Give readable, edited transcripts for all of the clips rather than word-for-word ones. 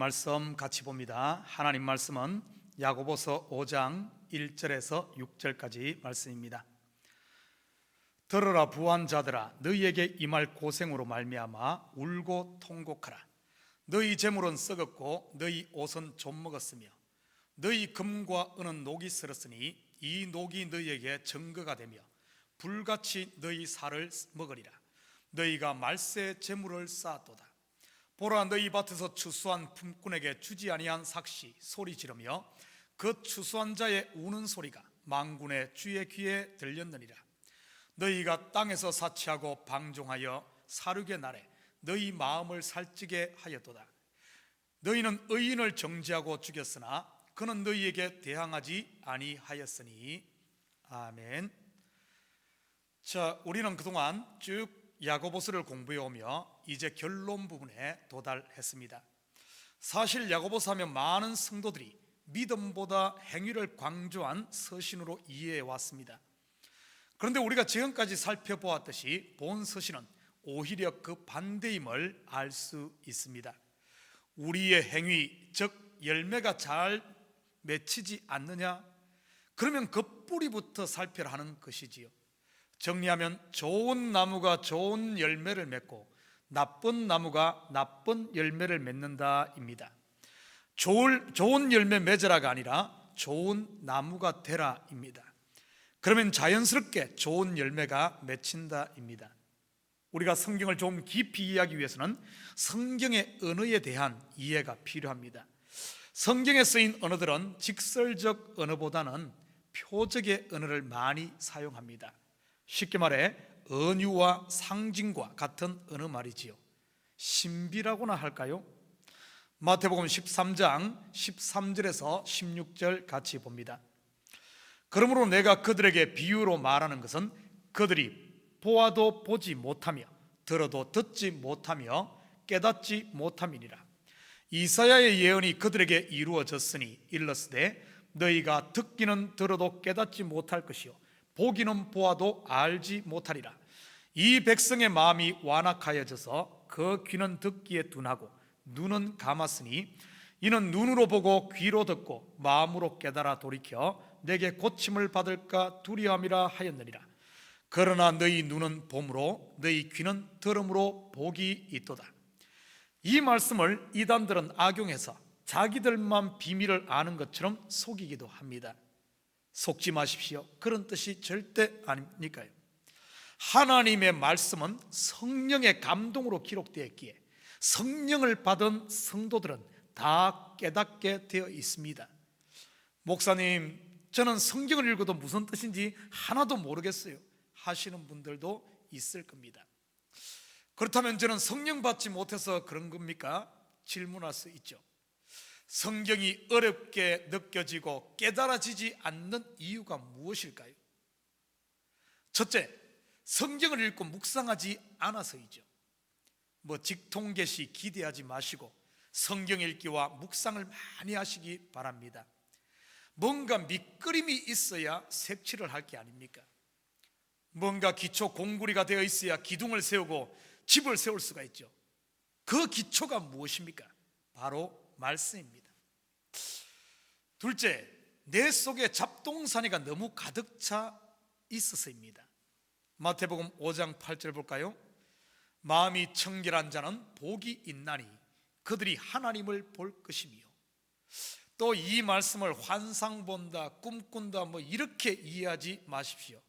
말씀 같이 봅니다. 하나님 말씀은 야고보서 5장 1절에서 6절까지 말씀입니다. 들으라 부한 자들아, 너희에게 임할 고생으로 말미암아 울고 통곡하라. 너희 재물은 썩었고 너희 옷은 좀 먹었으며 너희 금과 은은 녹이 슬었으니 이 녹이 너희에게 증거가 되며 불같이 너희 살을 먹으리라. 너희가 말세 재물을 쌓았도다. 보라, 너희 밭에서 추수한 품꾼에게 주지 아니한 삭시 소리 지르며 그 추수한 자의 우는 소리가 만군의 주의 귀에 들렸느니라. 너희가 땅에서 사치하고 방종하여 사륙의 날에 너희 마음을 살찌게 하였도다. 너희는 의인을 정죄하고 죽였으나 그는 너희에게 대항하지 아니하였으니. 아멘. 자, 우리는 그동안 쭉 야고보서를 공부해 오며 이제 결론 부분에 도달했습니다. 사실 야고보서 하면 많은 성도들이 믿음보다 행위를 강조한 서신으로 이해해 왔습니다. 그런데 우리가 지금까지 살펴보았듯이 본 서신은 오히려 그 반대임을 알 수 있습니다. 우리의 행위, 즉 열매가 잘 맺히지 않느냐? 그러면 그 뿌리부터 살펴라 하는 것이지요. 정리하면 좋은 나무가 좋은 열매를 맺고 나쁜 나무가 나쁜 열매를 맺는다입니다. 좋은 열매 맺으라가 아니라 좋은 나무가 되라입니다. 그러면 자연스럽게 좋은 열매가 맺힌다입니다. 우리가 성경을 좀 깊이 이해하기 위해서는 성경의 언어에 대한 이해가 필요합니다. 성경에 쓰인 언어들은 직설적 언어보다는 표적의 언어를 많이 사용합니다. 쉽게 말해 은유와 상징과 같은 언어 말이지요. 신비라고나 할까요? 마태복음 13장 13절에서 16절 같이 봅니다. 그러므로 내가 그들에게 비유로 말하는 것은 그들이 보아도 보지 못하며 들어도 듣지 못하며 깨닫지 못함이니라. 이사야의 예언이 그들에게 이루어졌으니 일렀으되 너희가 듣기는 들어도 깨닫지 못할 것이요 보기는 보아도 알지 못하리라. 이 백성의 마음이 완악하여져서 그 귀는 듣기에 둔하고 눈은 감았으니 이는 눈으로 보고 귀로 듣고 마음으로 깨달아 돌이켜 내게 고침을 받을까 두려움이라 하였느니라. 그러나 너희 눈은 봄으로 너희 귀는 들음으로 복이 있도다. 이 말씀을 이단들은 악용해서 자기들만 비밀을 아는 것처럼 속이기도 합니다. 속지 마십시오. 그런 뜻이 절대 아니니까요. 하나님의 말씀은 성령의 감동으로 기록되었기에 성령을 받은 성도들은 다 깨닫게 되어 있습니다. 목사님, 저는 성경을 읽어도 무슨 뜻인지 하나도 모르겠어요 하시는 분들도 있을 겁니다. 그렇다면 저는 성령 받지 못해서 그런 겁니까? 질문할 수 있죠. 성경이 어렵게 느껴지고 깨달아지지 않는 이유가 무엇일까요? 첫째, 성경을 읽고 묵상하지 않아서이죠. 직통계시 기대하지 마시고 성경 읽기와 묵상을 많이 하시기 바랍니다. 뭔가 밑그림이 있어야 색칠을 할 게 아닙니까? 뭔가 기초 공구리가 되어 있어야 기둥을 세우고 집을 세울 수가 있죠. 그 기초가 무엇입니까? 바로 말씀입니다. 둘째, 내 속에 잡동사니가 너무 가득 차 있어서입니다. 마태복음 5장 8절 볼까요? 마음이 청결한 자는 복이 있나니 그들이 하나님을 볼 것이며. 또 이 말씀을 환상 본다, 꿈꾼다 이렇게 이해하지 마십시오.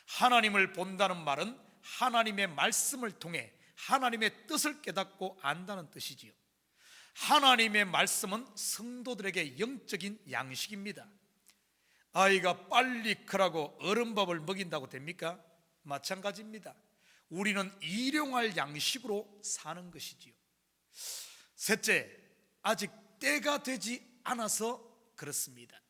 하나님을 본다는 말은 하나님의 말씀을 통해 하나님의 뜻을 깨닫고 안다는 뜻이지요. 하나님의 말씀은 성도들에게 영적인 양식입니다. 아이가 빨리 크라고 어른밥을 먹인다고 됩니까? 마찬가지입니다. 우리는 일용할 양식으로 사는 것이지요. 셋째, 아직 때가 되지 않아서 그렇습니다.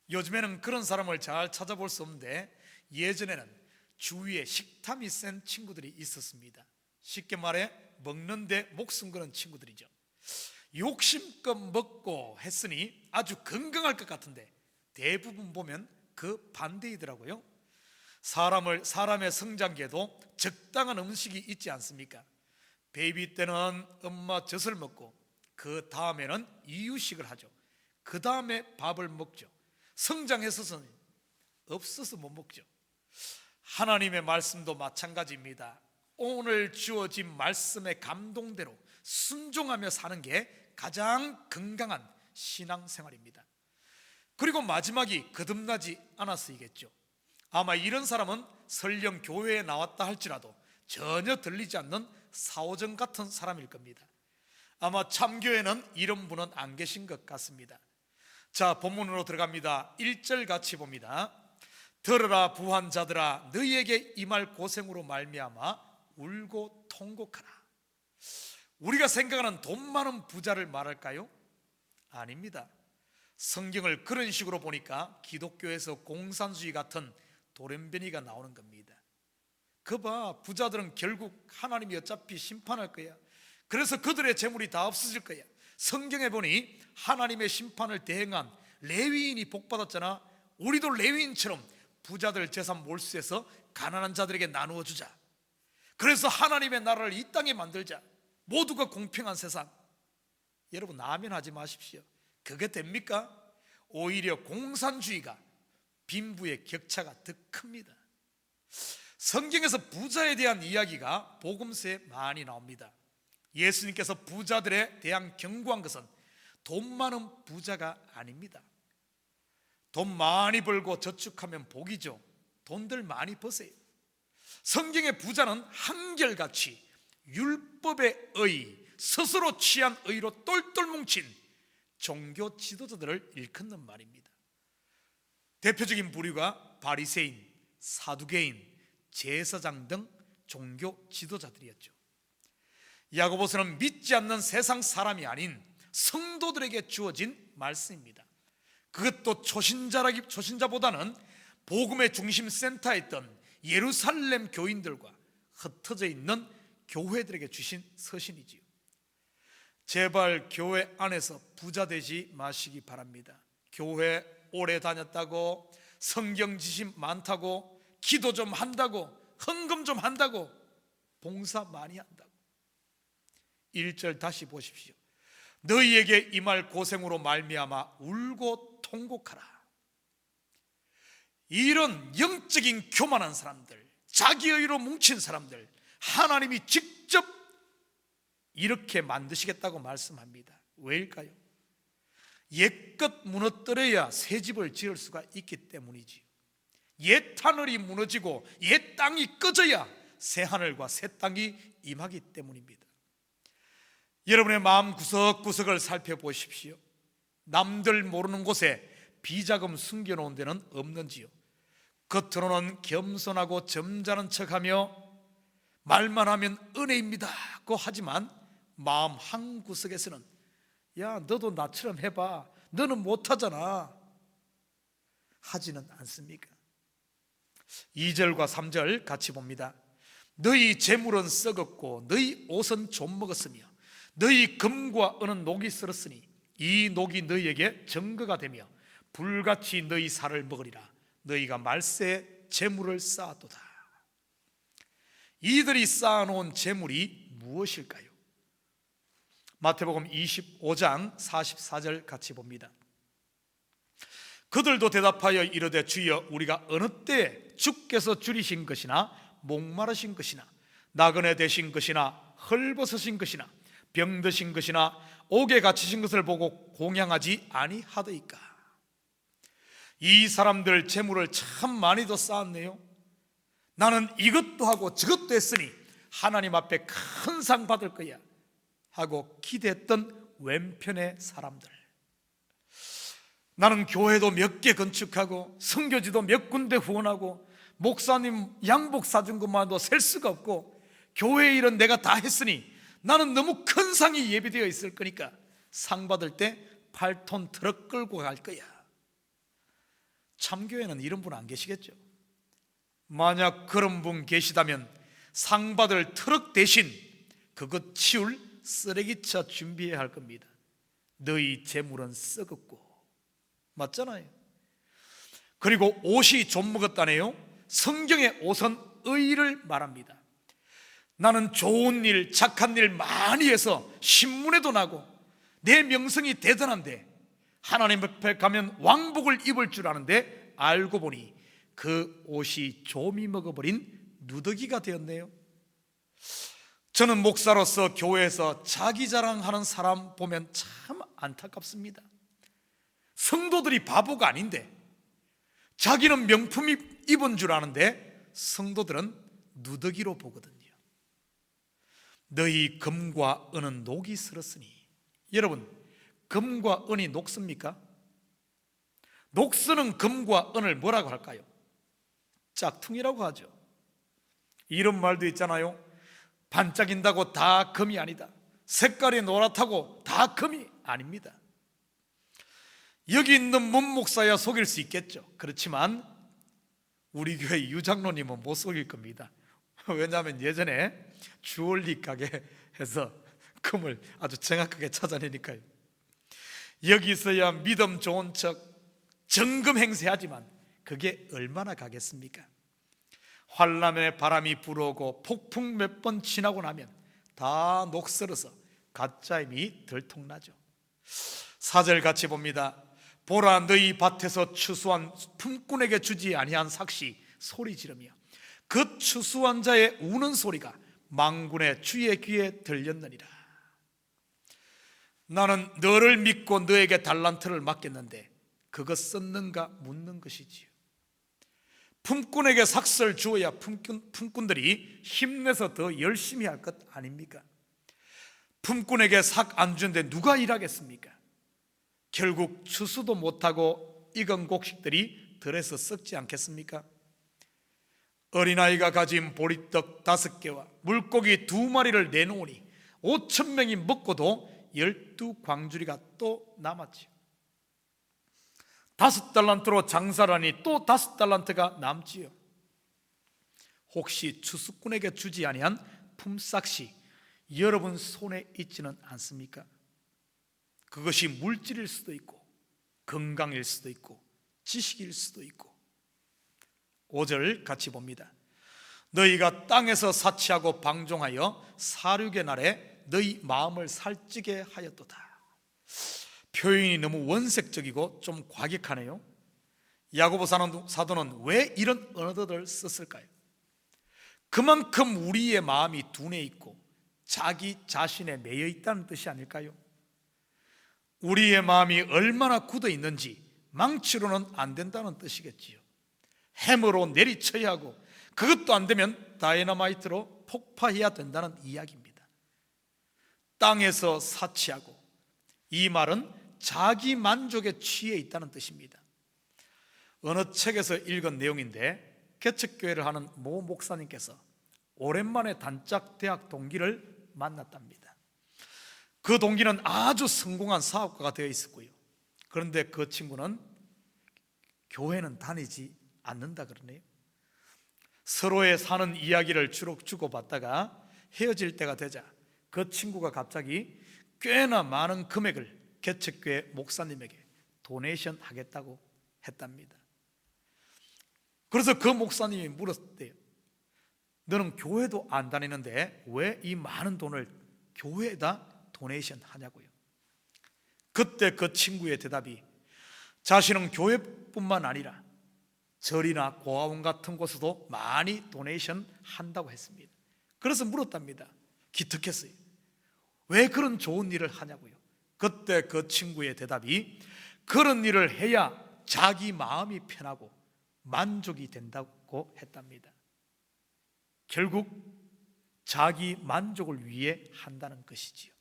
요즘에는 그런 사람을 잘 찾아볼 수 없는데 예전에는 주위에 식탐이 센 친구들이 있었습니다. 쉽게 말해 먹는데 목숨 거는 친구들이죠. 욕심껏 먹고 했으니 아주 건강할 것 같은데 대부분 보면 그 반대이더라고요. 사람의 성장기에도 적당한 음식이 있지 않습니까? 베이비 때는 엄마 젖을 먹고 그 다음에는 이유식을 하죠. 그 다음에 밥을 먹죠. 성장해서는 없어서 못 먹죠. 하나님의 말씀도 마찬가지입니다. 오늘 주어진 말씀의 감동대로 순종하며 사는 게 가장 건강한 신앙생활입니다. 그리고 마지막이 거듭나지 않았어이겠죠. 아마 이런 사람은 설령 교회에 나왔다 할지라도 전혀 들리지 않는 사오정 같은 사람일 겁니다. 아마 참교회는 이런 분은 안 계신 것 같습니다. 자, 본문으로 들어갑니다. 1절 같이 봅니다. 들으라 부한 자들아, 너희에게 임할 고생으로 말미암아 울고 통곡하라. 우리가 생각하는 돈 많은 부자를 말할까요? 아닙니다. 성경을 그런 식으로 보니까 기독교에서 공산주의 같은 돌연변이가 나오는 겁니다. 그봐, 부자들은 결국 하나님이 어차피 심판할 거야. 그래서 그들의 재물이 다 없어질 거야. 성경에 보니 하나님의 심판을 대행한 레위인이 복받았잖아. 우리도 레위인처럼 부자들 재산 몰수해서 가난한 자들에게 나누어 주자. 그래서 하나님의 나라를 이 땅에 만들자. 모두가 공평한 세상. 여러분, 아멘하지 마십시오. 그게 됩니까? 오히려 공산주의가 빈부의 격차가 더 큽니다. 성경에서 부자에 대한 이야기가 복음서에 많이 나옵니다. 예수님께서 부자들에 대한 경고한 것은 돈 많은 부자가 아닙니다. 돈 많이 벌고 저축하면 복이죠. 돈들 많이 버세요. 성경의 부자는 한결같이 율법의 의, 스스로 취한 의로 똘똘 뭉친 종교 지도자들을 일컫는 말입니다. 대표적인 부류가 바리새인, 사두개인, 제사장 등 종교 지도자들이었죠. 야고보서는 믿지 않는 세상 사람이 아닌 성도들에게 주어진 말씀입니다. 그것도 초신자보다는 복음의 중심 센터에 있던 예루살렘 교인들과 흩어져 있는 교회들에게 주신 서신이지요. 제발 교회 안에서 부자 되지 마시기 바랍니다. 교회 오래 다녔다고, 성경 지심 많다고, 기도 좀 한다고, 헌금 좀 한다고, 봉사 많이 한다고. 1절 다시 보십시오. 너희에게 임할 고생으로 말미암아 울고 통곡하라. 이런 영적인 교만한 사람들, 자기의로 뭉친 사람들, 하나님이 직접 이렇게 만드시겠다고 말씀합니다. 왜일까요? 옛것 무너뜨려야 새 집을 지을 수가 있기 때문이지요. 옛 하늘이 무너지고 옛 땅이 꺼져야 새 하늘과 새 땅이 임하기 때문입니다. 여러분의 마음 구석구석을 살펴보십시오. 남들 모르는 곳에 비자금 숨겨놓은 데는 없는지요? 겉으로는 겸손하고 점잖은 척하며 말만 하면 은혜입니다고 하지만 마음 한 구석에서는 야, 너도 나처럼 해봐, 너는 못하잖아 하지는 않습니까? 2절과 3절 같이 봅니다. 너희 재물은 썩었고 너희 옷은 좀 먹었으며 너희 금과 은은 녹이 쓸었으니 이 녹이 너희에게 증거가 되며 불같이 너희 살을 먹으리라. 너희가 말세에 재물을 쌓았도다. 이들이 쌓아놓은 재물이 무엇일까요? 마태복음 25장 44절 같이 봅니다. 그들도 대답하여 이르되 주여, 우리가 어느 때에 주께서 줄이신 것이나 목마르신 것이나 나그네 되신 것이나 헐벗으신 것이나 병드신 것이나 옥에 갇히신 것을 보고 공양하지 아니하더이까. 이 사람들 재물을 참 많이도 쌓았네요. 나는 이것도 하고 저것도 했으니 하나님 앞에 큰 상 받을 거야 하고 기대했던 왼편의 사람들. 나는 교회도 몇 개 건축하고 선교지도 몇 군데 후원하고 목사님 양복 사준 것만도 셀 수가 없고 교회 일은 내가 다 했으니 나는 너무 큰 상이 예비되어 있을 거니까 상 받을 때 8톤 트럭 끌고 갈 거야. 참교회는 이런 분 안 계시겠죠? 만약 그런 분 계시다면 상 받을 트럭 대신 그것 치울 쓰레기차 준비해야 할 겁니다. 너희 재물은 썩었고. 맞잖아요. 그리고 옷이 좀 먹었다네요. 성경의 옷은 의를 말합니다. 나는 좋은 일, 착한 일 많이 해서 신문에도 나고 내 명성이 대단한데, 하나님 앞에 가면 왕복을 입을 줄 아는데 알고 보니 그 옷이 조미 먹어버린 누더기가 되었네요. 저는 목사로서 교회에서 자기 자랑하는 사람 보면 참 안타깝습니다. 성도들이 바보가 아닌데 자기는 명품 입은 줄 아는데 성도들은 누더기로 보거든요. 너희 금과 은은 녹이 슬었으니. 여러분, 금과 은이 녹습니까? 녹쓰는 금과 은을 뭐라고 할까요? 짝퉁이라고 하죠. 이런 말도 있잖아요. 반짝인다고 다 금이 아니다. 색깔이 노랗다고 다 금이 아닙니다. 여기 있는 문 목사야 속일 수 있겠죠. 그렇지만 우리 교회 유장로님은 못 속일 겁니다. 왜냐하면 예전에 주얼리 가게에서 금을 아주 정확하게 찾아내니까요. 여기서야 믿음 좋은 척 정금 행세하지만 그게 얼마나 가겠습니까? 환란의 바람이 불어오고 폭풍 몇 번 지나고 나면 다 녹슬어서 가짜임이 들통나죠. 4절 같이 봅니다. 보라, 너희 밭에서 추수한 품꾼에게 주지 아니한 삭시 소리 지르며 그 추수한 자의 우는 소리가 만군의 주의 귀에 들렸느니라. 나는 너를 믿고 너에게 달란트를 맡겼는데 그것 썼는가 묻는 것이지요. 품꾼에게 삭스를 주어야 품꾼들이 힘내서 더 열심히 할 것 아닙니까? 품꾼에게 삭 안 주는데 누가 일하겠습니까? 결국 추수도 못하고 익은 곡식들이 덜해서 썩지 않겠습니까? 어린아이가 가진 보리떡 5개와 물고기 2마리를 내놓으니 5,000명이 먹고도 12광주리가 또 남았지요. 5달란트로 장사를 하니 또 5달란트가 남지요. 혹시 추수꾼에게 주지 아니한 품삯이 여러분 손에 있지는 않습니까? 그것이 물질일 수도 있고 건강일 수도 있고 지식일 수도 있고. 5절 같이 봅니다. 너희가 땅에서 사치하고 방종하여 사륙의 날에 너희 마음을 살찌게 하였도다. 표현이 너무 원색적이고 좀 과격하네요. 야고보 사도는 왜 이런 언어들을 썼을까요? 그만큼 우리의 마음이 둔해 있고 자기 자신에 매여 있다는 뜻이 아닐까요? 우리의 마음이 얼마나 굳어 있는지 망치로는 안 된다는 뜻이겠지요. 해머로 내리쳐야 하고 그것도 안 되면 다이너마이트로 폭파해야 된다는 이야기입니다. 땅에서 사치하고, 이 말은 자기 만족에 취해 있다는 뜻입니다. 어느 책에서 읽은 내용인데 개척교회를 하는 모 목사님께서 오랜만에 단짝 대학 동기를 만났답니다. 그 동기는 아주 성공한 사업가가 되어 있었고요. 그런데 그 친구는 교회는 다니지 않는다 그러네요. 서로의 사는 이야기를 주로 주고받다가 헤어질 때가 되자 그 친구가 갑자기 꽤나 많은 금액을 개척교회 목사님에게 도네이션 하겠다고 했답니다. 그래서 그 목사님이 물었대요. 너는 교회도 안 다니는데 왜 이 많은 돈을 교회에다 도네이션 하냐고요. 그때 그 친구의 대답이 자신은 교회뿐만 아니라 절이나 고아원 같은 곳에도 많이 도네이션 한다고 했습니다. 그래서 물었답니다. 기특했어요. 왜 그런 좋은 일을 하냐고요. 그때 그 친구의 대답이 그런 일을 해야 자기 마음이 편하고 만족이 된다고 했답니다. 결국 자기 만족을 위해 한다는 것이지요.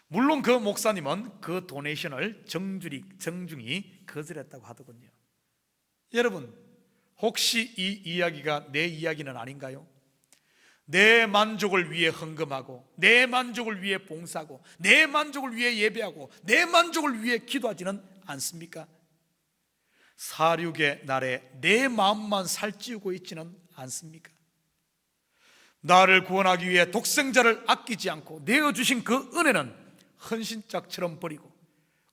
물론 그 목사님은 그 도네이션을 정중히 거절했다고 하더군요. 여러분, 혹시 이 이야기가 내 이야기는 아닌가요? 내 만족을 위해 헌금하고 내 만족을 위해 봉사하고 내 만족을 위해 예배하고 내 만족을 위해 기도하지는 않습니까? 사륙의 날에 내 마음만 살찌우고 있지는 않습니까? 나를 구원하기 위해 독생자를 아끼지 않고 내어주신 그 은혜는 헌신짝처럼 버리고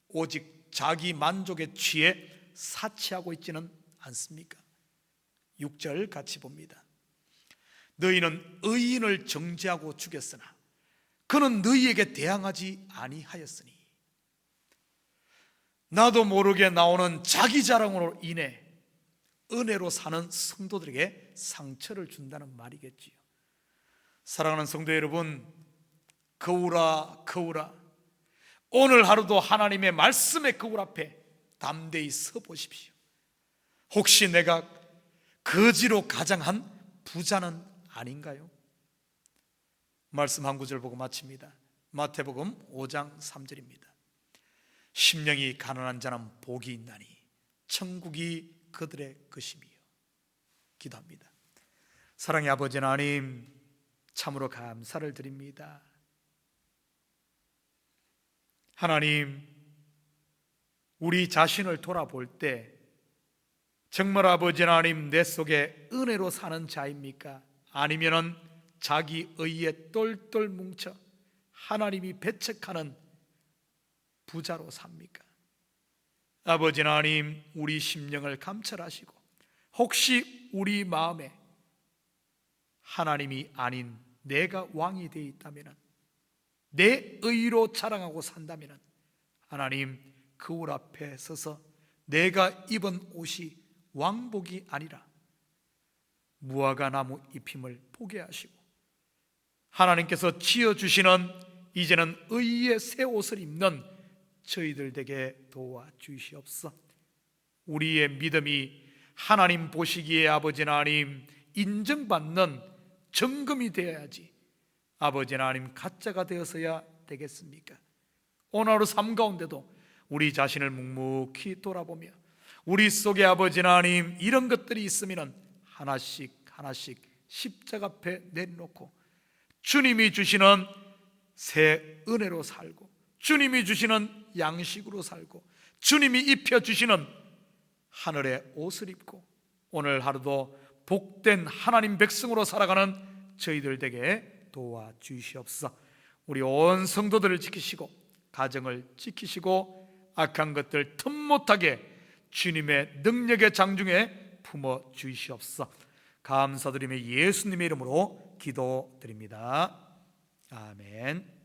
오직 자기 만족에 취해 사치하고 있지는 않습니까? 6절 같이 봅니다. 너희는 의인을 정죄하고 죽였으나 그는 너희에게 대항하지 아니하였으니. 나도 모르게 나오는 자기 자랑으로 인해 은혜로 사는 성도들에게 상처를 준다는 말이겠지요. 사랑하는 성도 여러분, 거울아 거울아, 오늘 하루도 하나님의 말씀의 거울 앞에 담대히 서 보십시오. 혹시 내가 거지로 가장한 부자는 아닌가요? 말씀 한 구절 보고 마칩니다. 마태복음 5장 3절입니다. 심령이 가난한 자는 복이 있나니 천국이 그들의 것임이요. 기도합니다. 사랑의 아버지 하나님, 참으로 감사를 드립니다. 하나님, 우리 자신을 돌아볼 때 정말 아버지 하나님, 내 속에 은혜로 사는 자입니까? 아니면은 자기 의에 똘똘 뭉쳐 하나님이 배척하는 부자로 삽니까? 아버지 하나님, 우리 심령을 감찰하시고 혹시 우리 마음에 하나님이 아닌 내가 왕이 되어 있다면, 내 의로 자랑하고 산다면, 하나님, 거울 앞에 서서 내가 입은 옷이 왕복이 아니라 무화과 나무 잎임을 보게 하시고, 하나님께서 지어주시는 이제는 의의 새 옷을 입는 저희들 되게 도와주시옵소서. 우리의 믿음이 하나님 보시기에 아버지 하나님 인정받는 정금이 되어야지 아버지 하나님 가짜가 되어서야 되겠습니까? 오늘 하루 삶 가운데도 우리 자신을 묵묵히 돌아보며 우리 속에 아버지 하나님 이런 것들이 있으면 하나씩 하나씩 십자가 앞에 내놓고 주님이 주시는 새 은혜로 살고, 주님이 주시는 양식으로 살고, 주님이 입혀주시는 하늘의 옷을 입고 오늘 하루도 복된 하나님 백성으로 살아가는 저희들 되게 도와주시옵소서. 우리 온 성도들을 지키시고 가정을 지키시고 악한 것들 틈 못하게 주님의 능력의 장중에 품어 주시옵소서. 감사드리며 예수님의 이름으로 기도드립니다. 아멘.